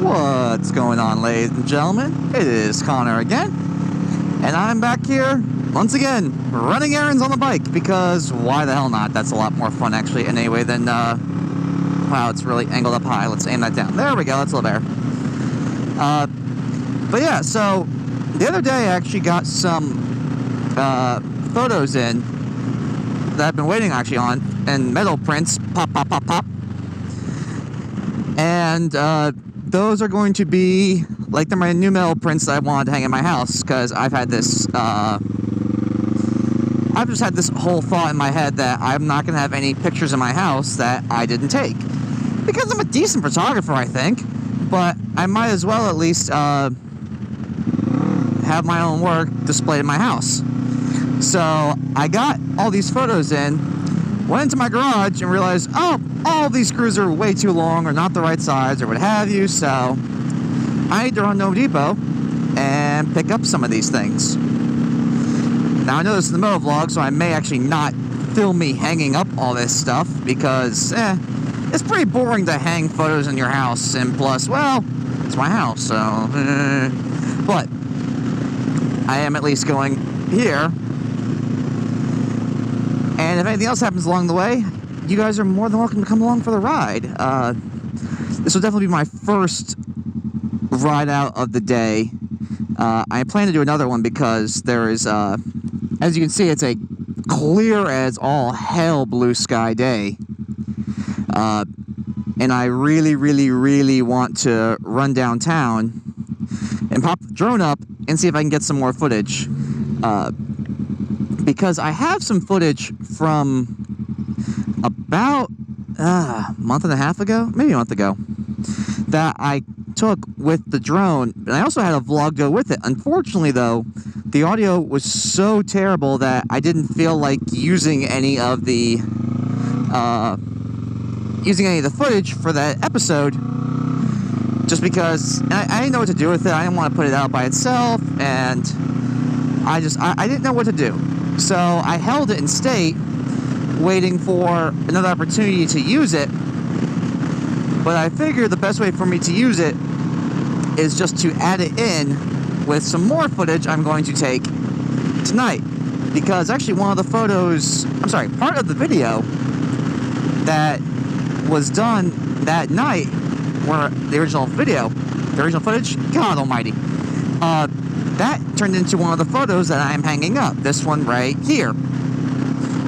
What's going on, ladies and gentlemen? It is Connor again, and I'm back here once again running errands on the bike, because why the hell not? That's a lot more fun actually anyway than wow, it's really angled up high. Let's aim that down. There we go, that's a little better. But yeah, so the other day I actually got some photos in that I've been waiting actually on, and metal prints, pop, pop, pop, pop. And those are going to be like my new metal prints that I wanted to hang in my house, because I've had this I've just had this whole thought in my head that I'm not going to have any pictures in my house that I didn't take, because I'm a decent photographer, I think, but I might as well at least have my own work displayed in my house. So I got all these photos in, went into my garage and realized, oh, all of these screws are way too long or not the right size or what have you, so I need to run to Home Depot and pick up some of these things. Now I know this is the moto vlog, so I may actually not film me hanging up all this stuff, because it's pretty boring to hang photos in your house, and plus, well, it's my house, so but I am at least going here. And if anything else happens along the way, you guys are more than welcome to come along for the ride. This will definitely be my first ride out of the day. I plan to do another one because there is, as you can see, it's a clear as all hell blue sky day. And I really, really, really want to run downtown and pop the drone up and see if I can get some more footage. Because I have some footage from about a month and a half ago, maybe a month ago, that I took with the drone, and I also had a vlog go with it. Unfortunately, though, the audio was so terrible that I didn't feel like using any of the footage for that episode, just because I didn't know what to do with it. I didn't want to put it out by itself, and I didn't know what to do. So I held it in state, waiting for another opportunity to use it. But I figured the best way for me to use it is just to add it in with some more footage I'm going to take tonight. Because actually part of the video that was done that night, where the original footage, God almighty, that turned into one of the photos that I'm hanging up. This one right here.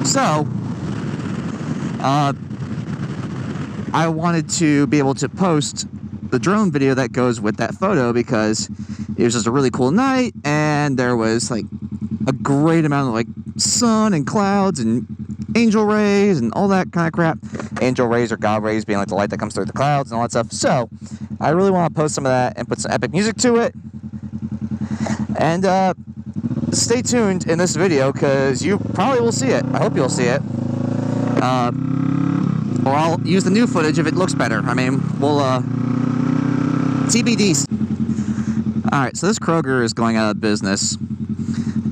So, I wanted to be able to post the drone video that goes with that photo, because it was just a really cool night, and there was like a great amount of like sun and clouds and angel rays and all that kind of crap. Angel rays or God rays being like the light that comes through the clouds and all that stuff. So, I really want to post some of that and put some epic music to it. And stay tuned in this video, because you probably will see it. I hope you'll see it. Or I'll use the new footage if it looks better. I mean, we'll TBD. Alright, so this Kroger is going out of business,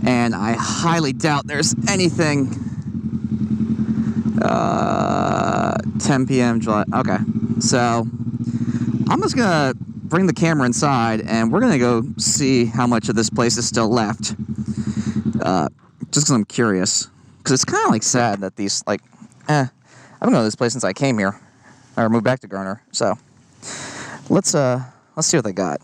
and I highly doubt there's anything 10 p.m. July. Okay, so I'm just gonna bring the camera inside, and we're gonna go see how much of this place is still left. Just because I'm curious, because it's kind of like sad that these I've been going to this place since I came here, or moved back to Garner. So let's see what they got.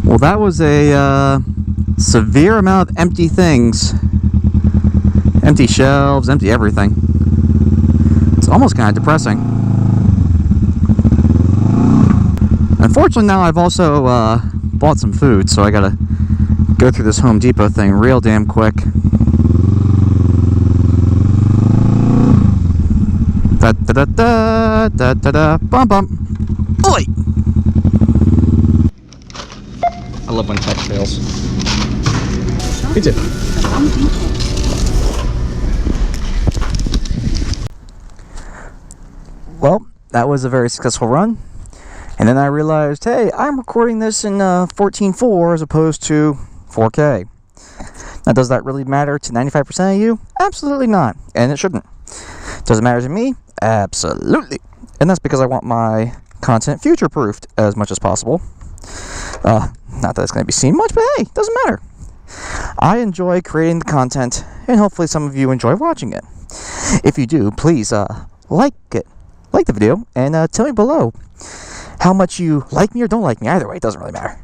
Well, that was a severe amount of empty things. Empty shelves, empty everything. It's almost kind of depressing. Unfortunately, now I've also bought some food, so I gotta go through this Home Depot thing real damn quick. Da da da da da da da bum bum. Oi! I love when text fails. Me too. Well, that was a very successful run. And then I realized, hey, I'm recording this in 14:4 as opposed to 4K. Now, does that really matter to 95% of you? Absolutely not. And it shouldn't. Does it matter to me? Absolutely. And that's because I want my content future-proofed as much as possible. Not that it's going to be seen much, but hey, it doesn't matter. I enjoy creating the content, and hopefully some of you enjoy watching it. If you do, please like it. Like the video, and tell me below how much you like me or don't like me. Either way, it doesn't really matter.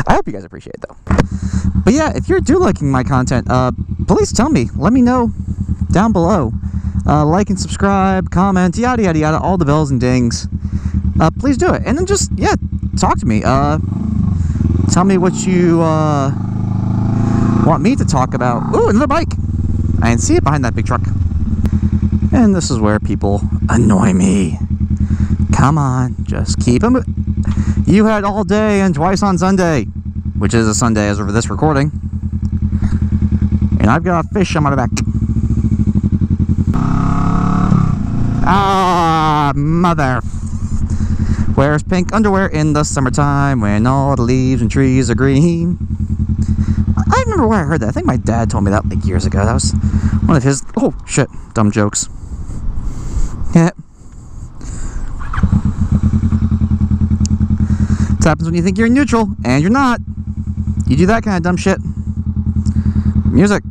I hope you guys appreciate it, though. But yeah, if you're liking my content, please tell me. Let me know down below. Like and subscribe, comment, yada yada yada, all the bells and dings. Please do it, and then just talk to me. Tell me what you want me to talk about. Ooh, another bike! I didn't see it behind that big truck. And this is where people annoy me. Come on, just keep them. You had all day and twice on Sunday, which is a Sunday as of this recording. And I've got a fish on my back. Ah, mother. Wears pink underwear in the summertime when all the leaves and trees are green. I remember where I heard that. I think my dad told me that like years ago. That was one of his, oh shit, dumb jokes. Yeah. It happens when you think you're neutral and you're not. You do that kind of dumb shit. Music.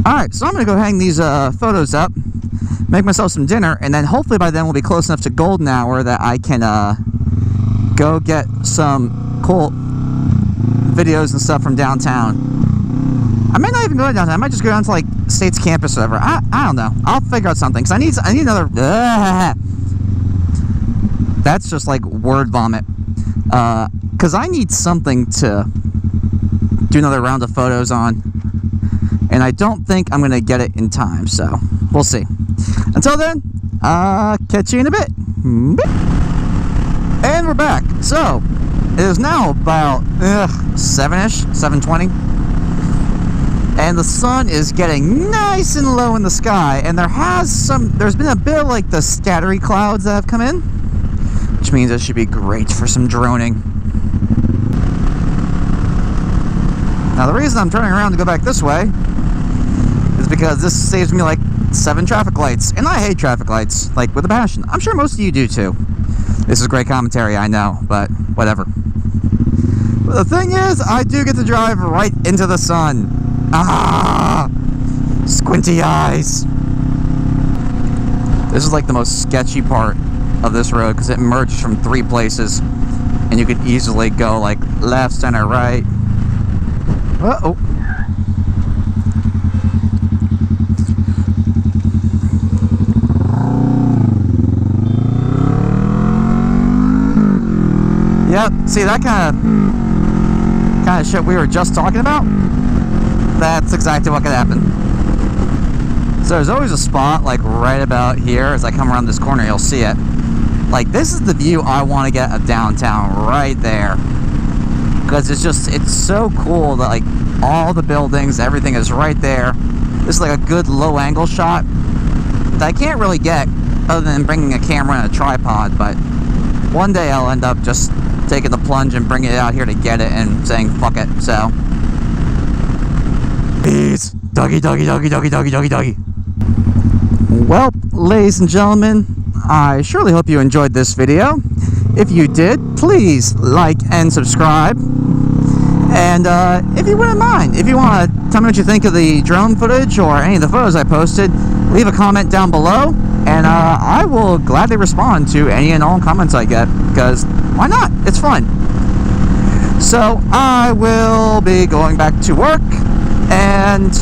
Alright, so I'm going to go hang these photos up, make myself some dinner, and then hopefully by then we'll be close enough to golden hour that I can go get some cool videos and stuff from downtown. I may not even go downtown. I might just go down to like State's campus or whatever. I don't know. I'll figure out something because I need another. That's just like word vomit. Because I need something to do another round of photos on, and I don't think I'm gonna get it in time. So we'll see. Until then, catch you in a bit. And we're back. So it is now about 7-ish, 7:20. And the sun is getting nice and low in the sky, and there's been a bit of like the scattery clouds that have come in, which means it should be great for some droning. Now the reason I'm turning around to go back this way is because this saves me like 7 traffic lights, and I hate traffic lights, like with a passion. I'm sure most of you do too. This is great commentary, I know, but whatever. But the thing is, I do get to drive right into the sun. Ah! Squinty eyes. This is like the most sketchy part of this road because it merges from 3 places, and you could easily go like left, center, right. Uh-oh. Yep, see that kind of shit we were just talking about? That's exactly what could happen. So there's always a spot like right about here. As I come around this corner, you'll see it. Like this is the view I want to get of downtown right there. Because it's so cool that like all the buildings, everything is right there. This is like a good low angle shot that I can't really get other than bringing a camera and a tripod, but one day I'll end up just taking the plunge and bringing it out here to get it and saying fuck it. So peace. Doggy, doggy, doggy, doggy, doggy, doggy, doggy. Well, ladies and gentlemen, I surely hope you enjoyed this video. If you did, please like and subscribe. And if you wouldn't mind, if you want to tell me what you think of the drone footage or any of the photos I posted, leave a comment down below, and I will gladly respond to any and all comments I get, because why not? It's fun. So I will be going back to work, and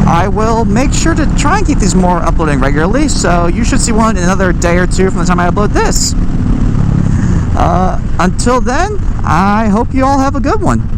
I will make sure to try and keep these more uploading regularly, so you should see one in another day or two from the time I upload this. Until then, I hope you all have a good one.